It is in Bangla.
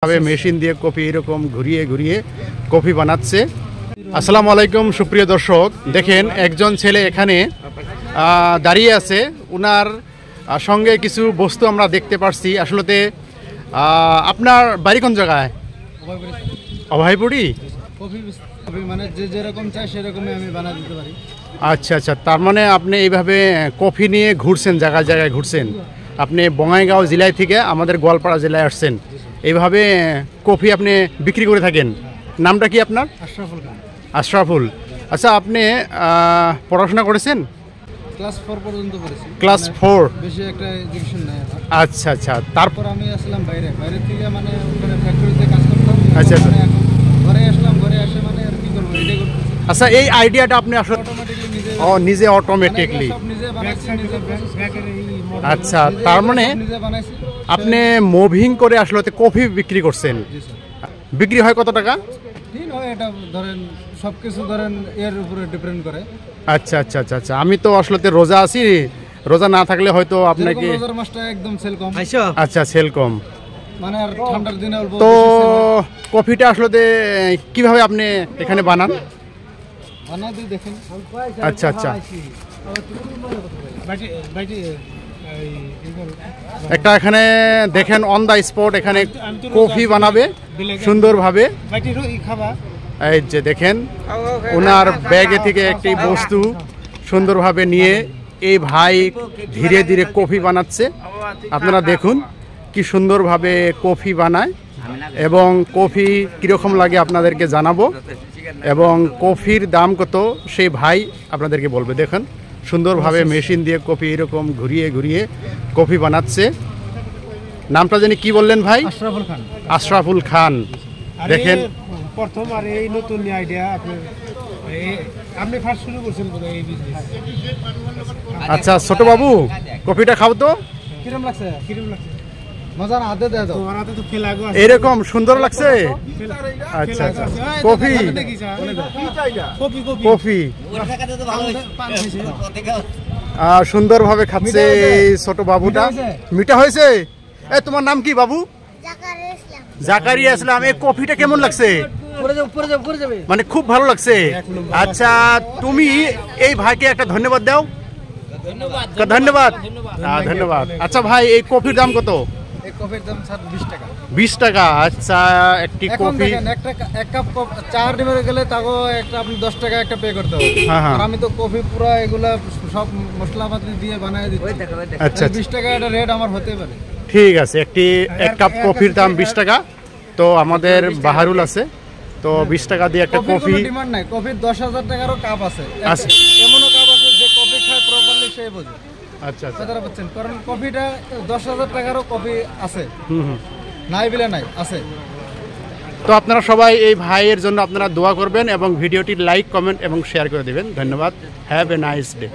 মেশিন দিয়ে কফি এরকম ঘুরিয়ে ঘুরিয়ে কফি বানাচ্ছে। আসসালামু আলাইকুম সুপ্রিয় দর্শক, দেখেন একজন ছেলে এখানে দাঁড়িয়ে আছে, উনার সঙ্গে কিছু বস্তু আমরা দেখতে পারছি। আসলে আপনার বাড়ি কোন জায়গায়? অভয়পুরি। মানে যে যেরকম চাই সেরকমই আমি বানিয়ে দিতে পারি। আচ্ছা আচ্ছা, তার মানে আপনি এইভাবে কফি নিয়ে ঘুরছেন, জায়গায় জায়গায় ঘুরছেন। আপনি বঙ্গাইগাঁও জেলায় থেকে আমাদের গোয়ালপাড়া জেলায় আসছেন, এইভাবে কফি আপনি বিক্রি করে থাকেন। নামটা কি আপনার? আশরাফুল খান। আশরাফুল। আচ্ছা, আপনি পড়াশোনা করেছেন? ক্লাস 4 পর্যন্ত করেছি। ক্লাস 4? বেশি একটা এডুকেশন নাই আমার। আচ্ছা আচ্ছা, তারপর আমি আসলাম বাইরে থেকে, মানে ওখানে ফ্যাক্টরিতে কাজ করতাম। আচ্ছা আচ্ছা, ঘরে আসলাম, ঘরে এসে মানে আর কি করব, এটাই করতেছি। আচ্ছা, এই আইডিয়াটা আপনি আসলে নিজে অটোমেটিকলি? সব নিজে বানাইছি, নিজে ব্যাকের এই মডেল। আচ্ছা, তার মানে নিজে বানাইছি। আপনি মুভিং করে আসলে কফি বিক্রি করছেন। বিক্রি হয় কত টাকা? দিন হয় এটা, ধরেন সবকিছু ধরেন এর উপরে ডিপেন্ড করে। আচ্ছা আচ্ছা আচ্ছা আচ্ছা, আমি তো আসলে রোজা আছি, রোজা না থাকলে হয়তো আপনাকে রোজার মাসটা একদম সেল কম। আচ্ছা, সেল কম, মানে আর ঠান্ডার দিনে অল্প। তো কফিটা আসলে কিভাবে আপনি এখানে বানান? বানাই দিই, দেখেন। আচ্ছা আচ্ছা, একটা এখানে দেখেন অন দা স্পট এখানে কফি বানাবে সুন্দরভাবে। এই যে দেখেন ওনার ব্যাগে থেকে একটি বস্তু সুন্দরভাবে নিয়ে এই ভাই ধীরে ধীরে কফি বানাচ্ছে। আপনারা দেখুন কি সুন্দরভাবে কফি বানায়, এবং কফি কীরকম লাগে আপনাদেরকে জানাবো, এবং কফির দাম কত সেই ভাই আপনাদেরকে বলবে। দেখেন সুন্দরভাবে মেশিন দিয়ে কফি এরকম ঘুরিয়ে ঘুরিয়ে কফি বানাচ্ছে। নামটা জানি কি বললেন ভাই? আশরাফুল খান। আশরাফুল খান। দেখেন প্রথম আর এই নতুন আইডিয়া আপনি ফার্স্ট শুরু করছেন এই বিজনেস। আচ্ছা ছোট বাবু, কফিটা খাও তো। কিরকম লাগছে? মজা না? হাতে দেয় তো, তোমার হাতে তো ফেল লাগো। এরকম সুন্দর লাগছে। আচ্ছা আচ্ছা, কফি কফি সুন্দরভাবে খাচ্ছে এই ছোট বাবুটা। মিঠা হয়েছে। এই তোমার নাম কি বাবু? জাকারিয়া ইসলাম। এই কফিটা কেমন লাগছে? মানে খুব ভালো লাগছে। আচ্ছা, তুমি এই ভাইকে একটা ধন্যবাদ দাও। ধন্যবাদ ধন্যবাদ। আচ্ছা ভাই, এই কফির দাম কত? এই কফির দাম 20 টাকা। 20 টাকা। আচ্ছা, একটি কফি এক কাপ চা নিতে গেলে তাও একটা আপনি 10 টাকা একটা পে করতে হবে। আর আমি তো কফি পুরো এগুলা সব মশলাপাতি দিয়ে বানায় দিচ্ছি। আচ্ছা, 20 টাকা একটা রেট আমার হতে পারে। ঠিক আছে, এক কাপ কফির দাম 20 টাকা। তো আমাদের বাহারুল আছে, তো 20 টাকা দিয়ে একটা কফি। ডিমান্ড নাই, কফির 10,000 টাকারও কাপ আছে। এমনও কাপ আছে যে কফি খায় প্রপারলি সে বোঝে। আচ্ছা আচ্ছা, কথা বলছেন, কারণ কফিটা 10,000 টাকারও কফি আছে। নাই বলে নাই, আছে। তো আপনারা সবাই এই ভাইয়ের জন্য আপনারা দোয়া করবেন এবং ভিডিওটি লাইক, কমেন্ট এবং শেয়ার করে দেবেন। ধন্যবাদ। Have a nice day.